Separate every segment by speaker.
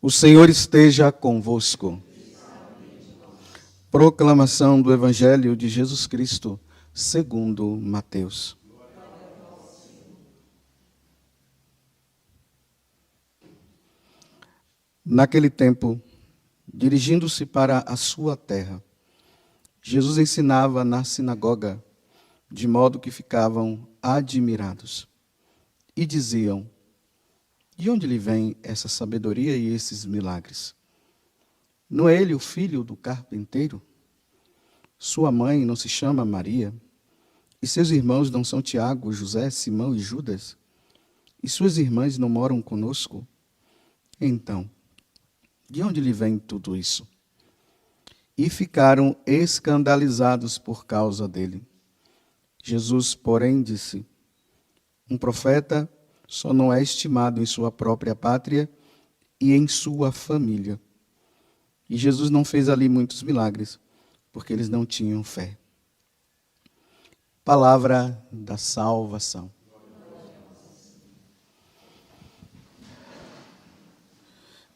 Speaker 1: O Senhor esteja convosco. Proclamação do Evangelho de Jesus Cristo, segundo Mateus. Naquele tempo, dirigindo-se para a sua terra, Jesus ensinava na sinagoga, de modo que ficavam admirados. E diziam: de onde lhe vem essa sabedoria e esses milagres? Não é ele o filho do carpinteiro? Sua mãe não se chama Maria? E seus irmãos não são Tiago, José, Simão e Judas? E suas irmãs não moram conosco? Então, de onde lhe vem tudo isso? E ficaram escandalizados por causa dele. Jesus, porém, disse: um profeta só não é estimado em sua própria pátria e em sua família. E Jesus não fez ali muitos milagres, porque eles não tinham fé. Palavra da salvação.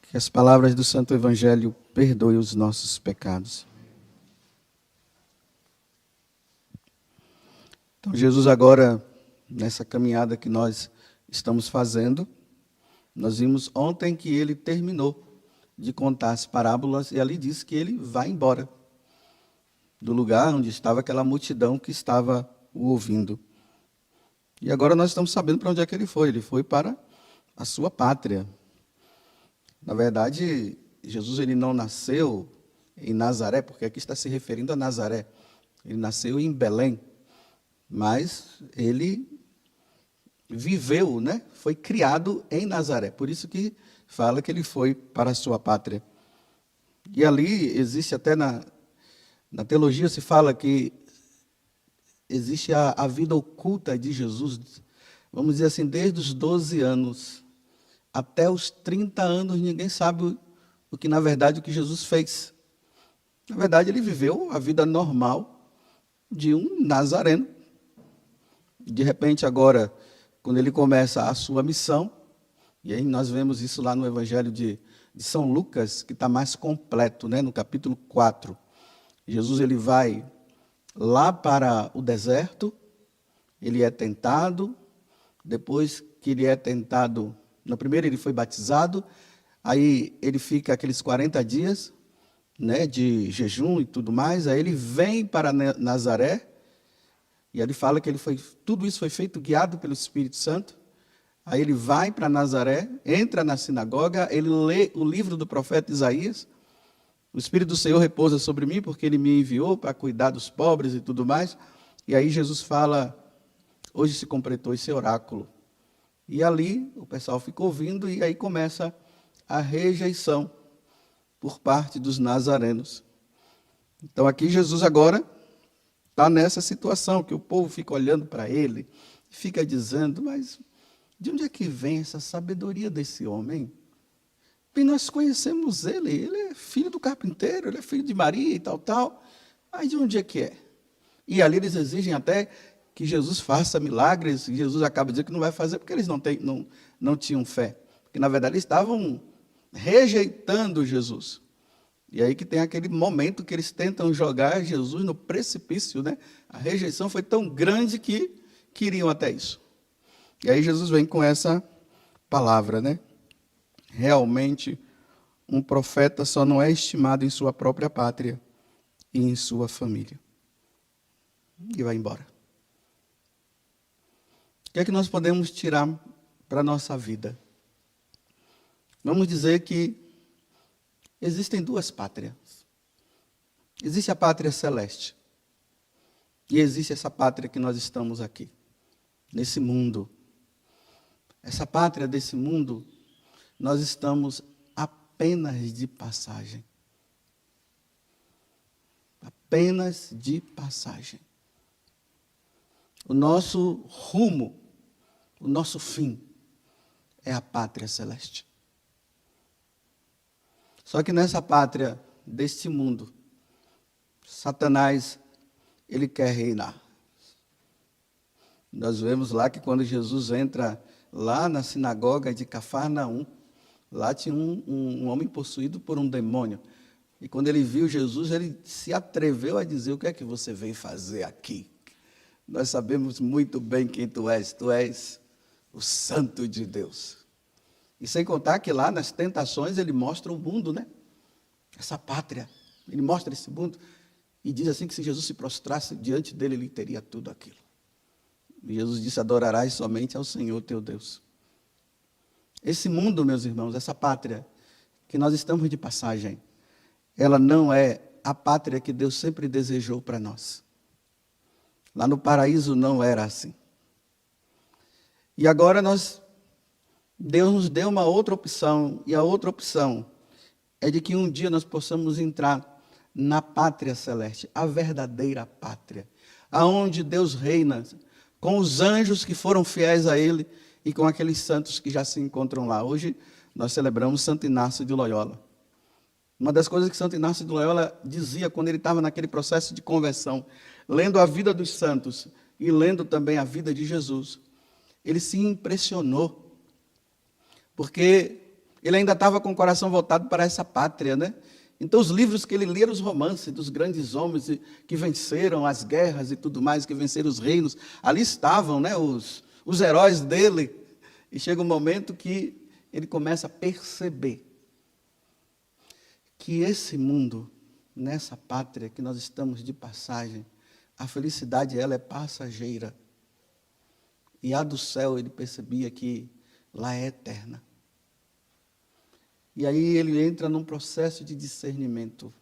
Speaker 1: Que as palavras do Santo Evangelho perdoem os nossos pecados. Então, Jesus agora, nessa caminhada que nós estamos fazendo, nós vimos ontem que ele terminou de contar as parábolas e ali disse que ele vai embora do lugar onde estava aquela multidão que estava o ouvindo. E agora nós estamos sabendo para onde é que ele foi. Ele foi para a sua pátria. Na verdade, Jesus ele não nasceu em Nazaré, porque aqui está se referindo a Nazaré. Ele nasceu em Belém, mas ele viveu, né? Foi criado em Nazaré. Por isso que fala que ele foi para a sua pátria. E ali existe até na teologia se fala que existe a vida oculta de Jesus, vamos dizer assim, desde os 12 anos até os 30 anos, ninguém sabe o que, na verdade, o que Jesus fez. Na verdade, ele viveu a vida normal de um nazareno. De repente, agora, quando ele começa a sua missão, e aí nós vemos isso lá no Evangelho de São Lucas, que está mais completo, né? No capítulo 4. Jesus ele vai lá para o deserto, ele é tentado, depois que ele é tentado, no primeiro ele foi batizado, aí ele fica aqueles 40 dias, né, de jejum e tudo mais, aí ele vem para Nazaré, e ele fala que tudo isso foi feito guiado pelo Espírito Santo. Aí ele vai para Nazaré, entra na sinagoga, ele lê o livro do profeta Isaías. O Espírito do Senhor repousa sobre mim, porque ele me enviou para cuidar dos pobres e tudo mais. E aí Jesus fala: hoje se completou esse oráculo. E ali o pessoal fica ouvindo, e aí começa a rejeição por parte dos nazarenos. Então aqui Jesus agora está nessa situação, que o povo fica olhando para ele, fica dizendo: mas de onde é que vem essa sabedoria desse homem? Bem, nós conhecemos ele é filho do carpinteiro, ele é filho de Maria e tal. Mas de onde é que é? E ali eles exigem até que Jesus faça milagres, e Jesus acaba dizendo que não vai fazer, porque eles não tinham fé. Porque, na verdade, eles estavam rejeitando Jesus. E aí que tem aquele momento que eles tentam jogar Jesus no precipício, né? A rejeição foi tão grande que queriam até isso. E aí Jesus vem com essa palavra, né? Realmente, um profeta só não é estimado em sua própria pátria e em sua família. E vai embora. O que é que nós podemos tirar para a nossa vida? Vamos dizer que existem duas pátrias. Existe a pátria celeste. E existe essa pátria que nós estamos aqui, nesse mundo. Essa pátria desse mundo, nós estamos apenas de passagem. Apenas de passagem. O nosso rumo, o nosso fim, é a pátria celeste. Só que nessa pátria deste mundo, Satanás, ele quer reinar. Nós vemos lá que quando Jesus entra lá na sinagoga de Cafarnaum, Lá tinha um homem possuído por um demônio. E quando ele viu Jesus, ele se atreveu a dizer: o que é que você veio fazer aqui? Nós sabemos muito bem quem tu és o Santo de Deus. E sem contar que lá nas tentações ele mostra o mundo, né? Essa pátria, ele mostra esse mundo e diz assim que se Jesus se prostrasse diante dele, ele teria tudo aquilo. E Jesus disse: adorarás somente ao Senhor teu Deus. Esse mundo, meus irmãos, essa pátria que nós estamos de passagem, ela não é a pátria que Deus sempre desejou para nós. Lá no paraíso não era assim. E agora Deus nos deu uma outra opção, e a outra opção é de que um dia nós possamos entrar na pátria celeste, a verdadeira pátria, aonde Deus reina com os anjos que foram fiéis a Ele e com aqueles santos que já se encontram lá. Hoje nós celebramos Santo Inácio de Loyola. Uma das coisas que Santo Inácio de Loyola dizia quando ele estava naquele processo de conversão, lendo a vida dos santos e lendo também a vida de Jesus, ele se impressionou, porque ele ainda estava com o coração voltado para essa pátria, né? Então, os livros que ele lia eram os romances dos grandes homens que venceram as guerras e tudo mais, que venceram os reinos. Ali estavam, né, os heróis dele. E chega um momento que ele começa a perceber que esse mundo, nessa pátria que nós estamos de passagem, a felicidade ela é passageira. E a do céu ele percebia que lá é eterna. E aí ele entra num processo de discernimento.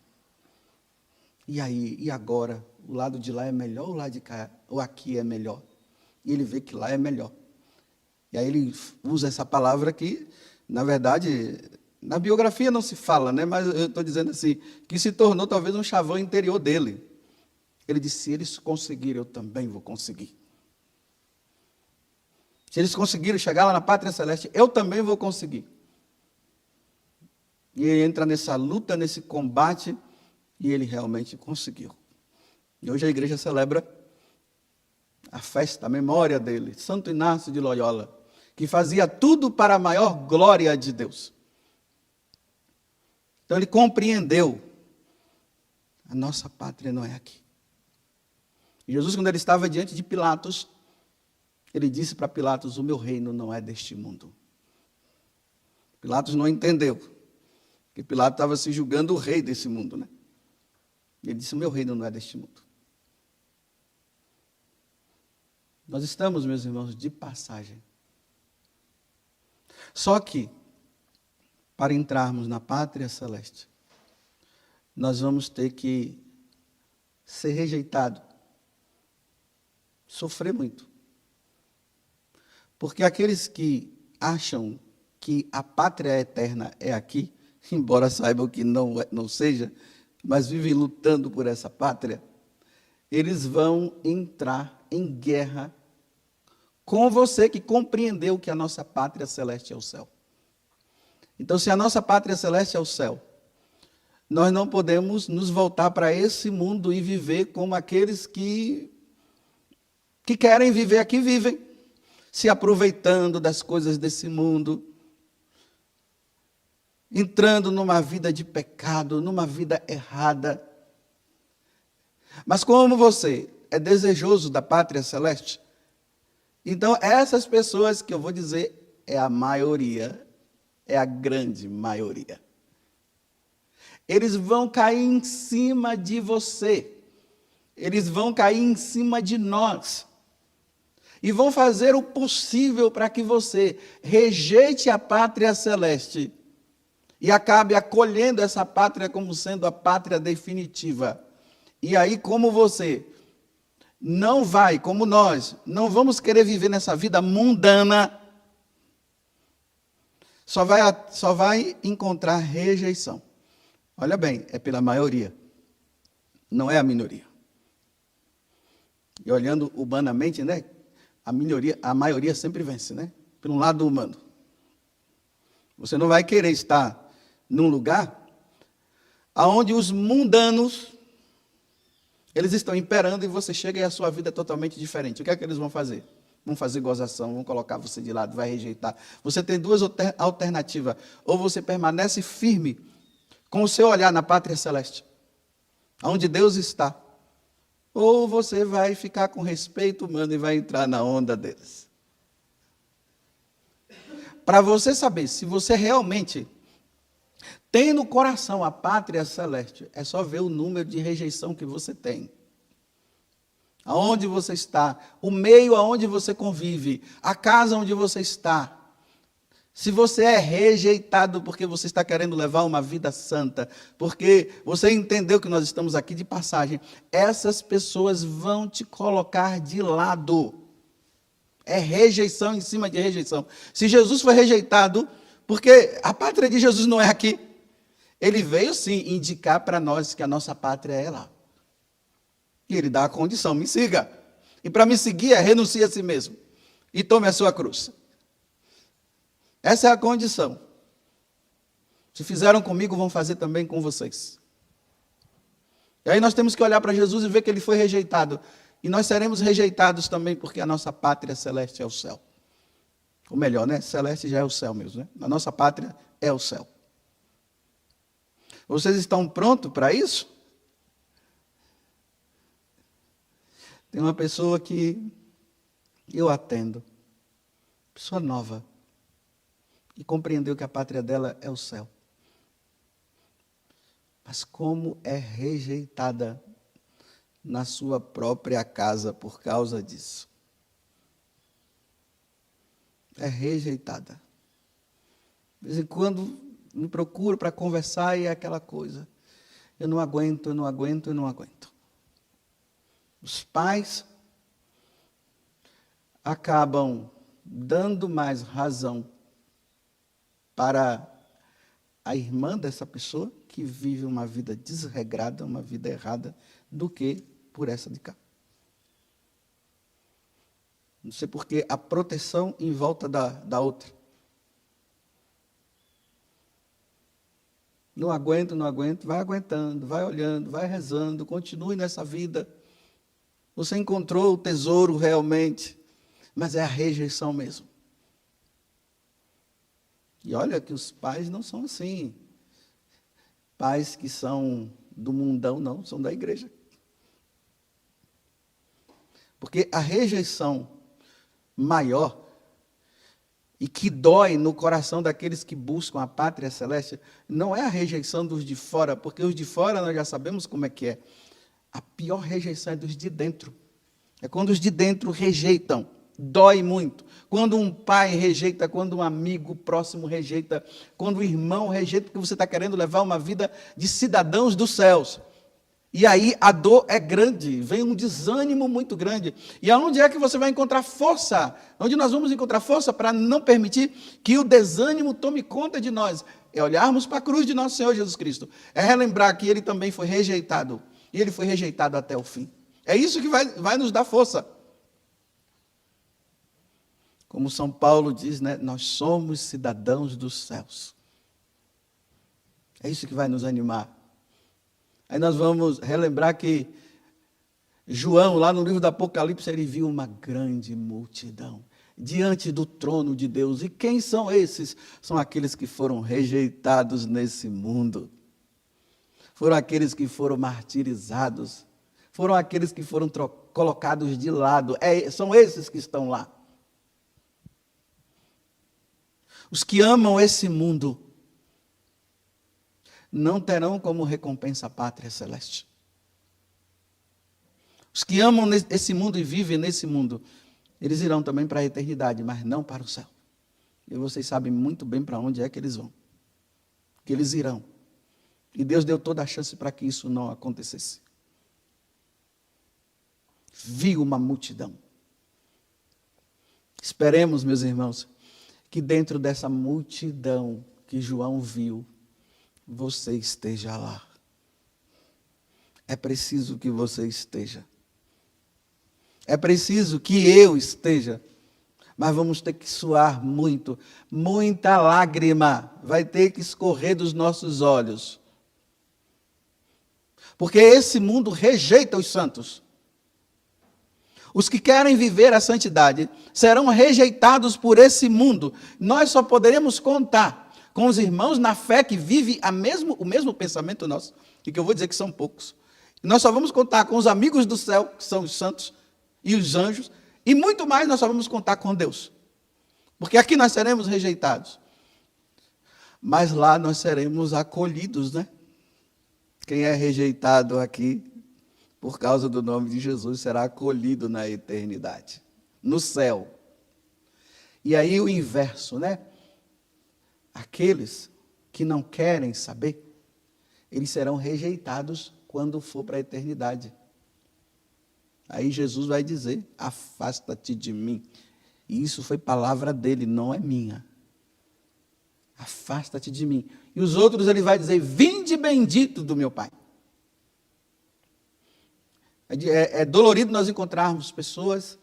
Speaker 1: E aí, e agora? O lado de lá é melhor ou o lado de cá, ou aqui é melhor? E ele vê que lá é melhor. E aí ele usa essa palavra que, na verdade, na biografia não se fala, né? Mas eu estou dizendo assim, que se tornou talvez um chavão interior dele. Ele disse: se eles conseguirem, eu também vou conseguir. Se eles conseguiram chegar lá na pátria celeste, eu também vou conseguir. E ele entra nessa luta, nesse combate, e ele realmente conseguiu. E hoje a igreja celebra a festa, a memória dele, Santo Inácio de Loyola, que fazia tudo para a maior glória de Deus. Então ele compreendeu: a nossa pátria não é aqui. E Jesus, quando ele estava diante de Pilatos, ele disse para Pilatos: o meu reino não é deste mundo. Pilatos não entendeu. Porque Pilatos estava se julgando o rei desse mundo, né? Ele disse: o meu reino não é deste mundo. Nós estamos, meus irmãos, de passagem. Só que, para entrarmos na pátria celeste, nós vamos ter que ser rejeitados, sofrer muito. Porque aqueles que acham que a pátria eterna é aqui, embora saibam que não seja, mas vivem lutando por essa pátria, eles vão entrar em guerra com você que compreendeu que a nossa pátria celeste é o céu. Então, se a nossa pátria celeste é o céu, nós não podemos nos voltar para esse mundo e viver como aqueles que querem viver aqui vivem, se aproveitando das coisas desse mundo, entrando numa vida de pecado, numa vida errada. Mas como você é desejoso da pátria celeste, então essas pessoas que eu vou dizer é a maioria, é a grande maioria. Eles vão cair em cima de você, eles vão cair em cima de nós, e vão fazer o possível para que você rejeite a pátria celeste e acabe acolhendo essa pátria como sendo a pátria definitiva. E aí, como você não vai, como nós, não vamos querer viver nessa vida mundana, só vai encontrar rejeição. Olha bem, é pela maioria, não é a minoria. E olhando humanamente, né, a maioria sempre vence, né? Pelo lado humano. Você não vai querer estar num lugar onde os mundanos, eles estão imperando e você chega e a sua vida é totalmente diferente. O que é que eles vão fazer? vão fazer gozação, vão colocar você de lado, vai rejeitar. Você tem duas alternativas. Ou você permanece firme com o seu olhar na pátria celeste, onde Deus está. Ou você vai ficar com respeito humano e vai entrar na onda deles. Para você saber se você realmente tem no coração a pátria celeste, é só ver o número de rejeição que você tem. Aonde você está, o meio aonde você convive, a casa onde você está. Se você é rejeitado porque você está querendo levar uma vida santa, porque você entendeu que nós estamos aqui de passagem, essas pessoas vão te colocar de lado. É rejeição em cima de rejeição. Se Jesus foi rejeitado, porque a pátria de Jesus não é aqui, ele veio sim indicar para nós que a nossa pátria é lá. E ele dá a condição, me siga. E para me seguir é renuncie a si mesmo e tome a sua cruz. Essa é a condição. Se fizeram comigo, vão fazer também com vocês. E aí nós temos que olhar para Jesus e ver que ele foi rejeitado. E nós seremos rejeitados também, porque a nossa pátria celeste é o céu. Ou melhor, né? Celeste já é o céu mesmo, né? A nossa pátria é o céu. Vocês estão prontos para isso? Tem uma pessoa que eu atendo, pessoa nova, e compreendeu que a pátria dela é o céu. Mas como é rejeitada na sua própria casa por causa disso. É rejeitada. De vez em quando me procuro para conversar e é aquela coisa. Eu não aguento, eu não aguento, eu não aguento. Os pais acabam dando mais razão para a irmã dessa pessoa, que vive uma vida desregrada, uma vida errada, do que por essa de cá. Não sei porque a proteção em volta da outra. Não aguento, não aguento, vai aguentando, vai olhando, vai rezando, continue nessa vida. Você encontrou o tesouro realmente, mas é a rejeição mesmo. E olha que os pais não são assim. Pais que são do mundão, não, são da igreja. Porque a rejeição maior e que dói no coração daqueles que buscam a pátria celeste não é a rejeição dos de fora, porque os de fora nós já sabemos como é que é. A pior rejeição é dos de dentro. É quando os de dentro rejeitam. Dói muito. Quando um pai rejeita, quando um amigo próximo rejeita, quando o irmão rejeita, porque você está querendo levar uma vida de cidadãos dos céus. E aí a dor é grande, vem um desânimo muito grande. E aonde é que você vai encontrar força? Onde nós vamos encontrar força para não permitir que o desânimo tome conta de nós? É olharmos para a cruz de nosso Senhor Jesus Cristo. É relembrar que ele também foi rejeitado. E ele foi rejeitado até o fim. É isso que vai nos dar força. Como São Paulo diz, né? Nós somos cidadãos dos céus. É isso que vai nos animar. Aí nós vamos relembrar que João, lá no livro do Apocalipse, ele viu uma grande multidão diante do trono de Deus. E quem são esses? São aqueles que foram rejeitados nesse mundo. Foram aqueles que foram martirizados. Foram aqueles que foram colocados de lado. São esses que estão lá. Os que amam esse mundo não terão como recompensa a pátria celeste. Os que amam esse mundo e vivem nesse mundo, eles irão também para a eternidade, mas não para o céu. E vocês sabem muito bem para onde é que eles vão. Que eles irão. E Deus deu toda a chance para que isso não acontecesse. Viu uma multidão. Esperemos, meus irmãos, que dentro dessa multidão que João viu, você esteja lá. É preciso que você esteja. É preciso que eu esteja. Mas vamos ter que suar muito. Muita lágrima vai ter que escorrer dos nossos olhos. Porque esse mundo rejeita os santos. Os que querem viver a santidade serão rejeitados por esse mundo. Nós só poderemos contar com os irmãos na fé que vivem o mesmo pensamento nosso, e que eu vou dizer que são poucos. Nós só vamos contar com os amigos do céu, que são os santos e os anjos, e muito mais nós só vamos contar com Deus. Porque aqui nós seremos rejeitados. Mas lá nós seremos acolhidos, né? Quem é rejeitado aqui, por causa do nome de Jesus, será acolhido na eternidade, no céu. E aí o inverso, né? Aqueles que não querem saber, eles serão rejeitados quando for para a eternidade. Aí Jesus vai dizer, afasta-te de mim. E isso foi palavra dele, não é minha. Afasta-te de mim. E os outros ele vai dizer, vinde bendito do meu Pai. É dolorido nós encontrarmos pessoas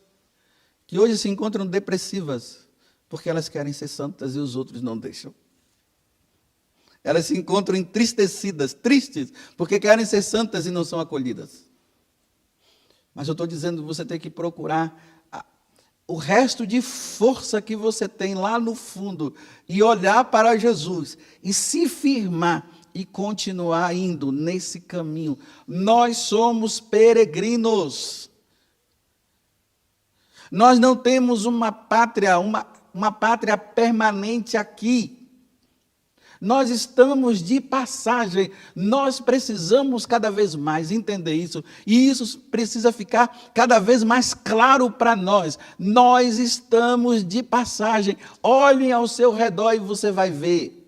Speaker 1: que hoje se encontram depressivas, porque elas querem ser santas e os outros não deixam. Elas se encontram entristecidas, tristes, porque querem ser santas e não são acolhidas. Mas eu estou dizendo que você tem que procurar o resto de força que você tem lá no fundo e olhar para Jesus e se firmar e continuar indo nesse caminho. Nós somos peregrinos. Nós não temos uma pátria, uma pátria permanente aqui. Nós estamos de passagem, nós precisamos cada vez mais entender isso, e isso precisa ficar cada vez mais claro para nós. Nós estamos de passagem. Olhem ao seu redor e você vai ver.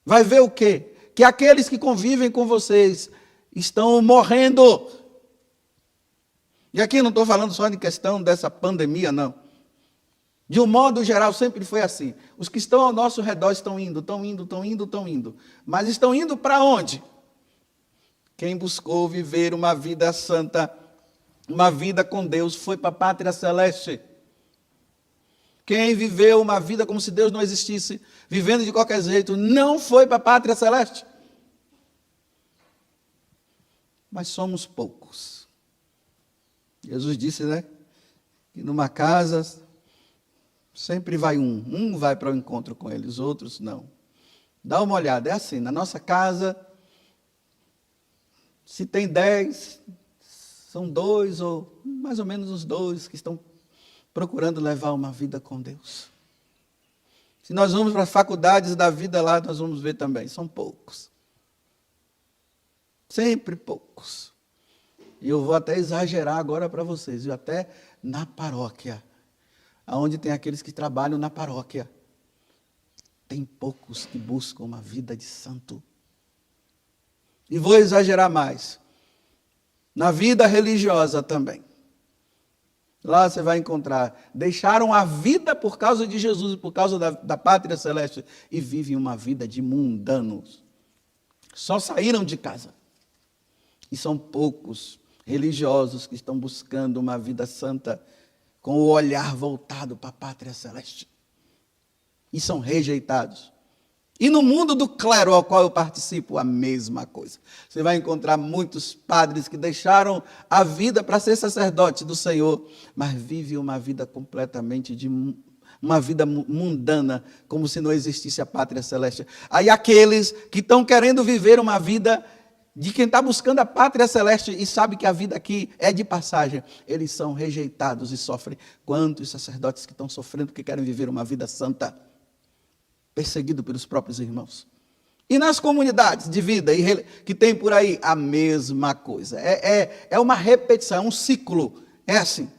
Speaker 1: Vai ver o quê? Que aqueles que convivem com vocês estão morrendo. E aqui não estou falando só de questão dessa pandemia, não. De um modo geral, sempre foi assim. Os que estão ao nosso redor estão indo. Mas estão indo para onde? Quem buscou viver uma vida santa, uma vida com Deus, foi para a pátria celeste. Quem viveu uma vida como se Deus não existisse, vivendo de qualquer jeito, não foi para a pátria celeste. Mas somos poucos. Jesus disse, né? Que numa casa sempre vai um vai para o encontro com ele, os outros não. Dá uma olhada, é assim, na nossa casa, se tem 10, são 2 ou mais ou menos os 2 que estão procurando levar uma vida com Deus. Se nós vamos para as faculdades da vida lá, nós vamos ver também, são poucos. Sempre poucos. E eu vou até exagerar agora para vocês, até na paróquia, onde tem aqueles que trabalham na paróquia, tem poucos que buscam uma vida de santo. E vou exagerar mais, na vida religiosa também. Lá você vai encontrar, deixaram a vida por causa de Jesus e por causa da pátria celeste e vivem uma vida de mundanos. Só saíram de casa. E são poucos religiosos que estão buscando uma vida santa com o olhar voltado para a pátria celeste. E são rejeitados. E no mundo do clero ao qual eu participo, a mesma coisa. Você vai encontrar muitos padres que deixaram a vida para ser sacerdote do Senhor, mas vivem uma vida completamente uma vida mundana, como se não existisse a pátria celeste. Aí aqueles que estão querendo viver uma vida de quem está buscando a pátria celeste e sabe que a vida aqui é de passagem, eles são rejeitados e sofrem. Quantos sacerdotes que estão sofrendo porque querem viver uma vida santa, perseguido pelos próprios irmãos. E nas comunidades de vida que tem por aí, a mesma coisa. É uma repetição, é um ciclo. É assim.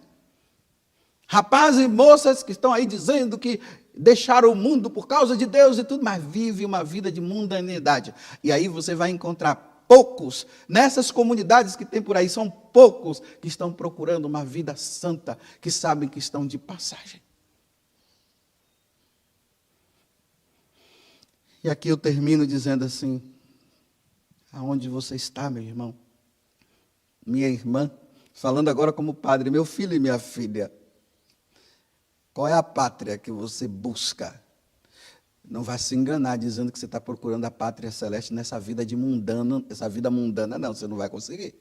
Speaker 1: Rapazes e moças que estão aí dizendo que deixaram o mundo por causa de Deus e tudo, mas vivem uma vida de mundanidade. E aí você vai encontrar poucos, nessas comunidades que tem por aí, são poucos que estão procurando uma vida santa, que sabem que estão de passagem. E aqui eu termino dizendo assim, aonde você está, meu irmão, minha irmã, falando agora como padre, meu filho e minha filha, qual é a pátria que você busca? Não vai se enganar dizendo que você está procurando a pátria celeste nessa vida de mundano, essa vida mundana, não, você não vai conseguir.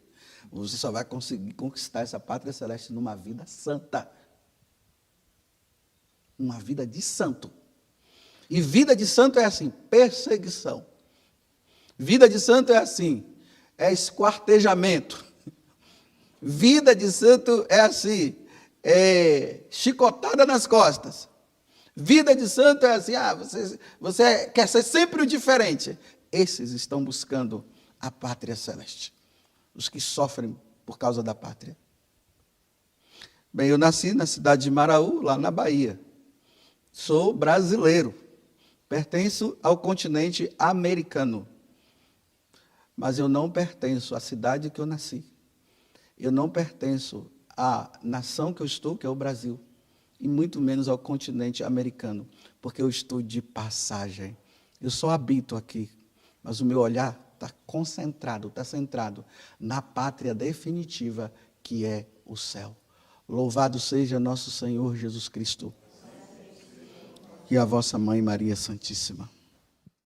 Speaker 1: Você só vai conseguir conquistar essa pátria celeste numa vida santa. Uma vida de santo. E vida de santo é assim, perseguição. Vida de santo é assim, é esquartejamento. Vida de santo é assim, é chicotada nas costas. Vida de santo é assim, você quer ser sempre o diferente. Esses estão buscando a pátria celeste. Os que sofrem por causa da pátria. Bem, eu nasci na cidade de Maraú, lá na Bahia. Sou brasileiro. Pertenço ao continente americano. Mas eu não pertenço à cidade que eu nasci. Eu não pertenço à nação que eu estou, que é o Brasil. E muito menos ao continente americano, porque eu estou de passagem. Eu só habito aqui, mas o meu olhar está concentrado, está centrado na pátria definitiva, que é o céu. Louvado seja nosso Senhor Jesus Cristo e a vossa Mãe Maria Santíssima.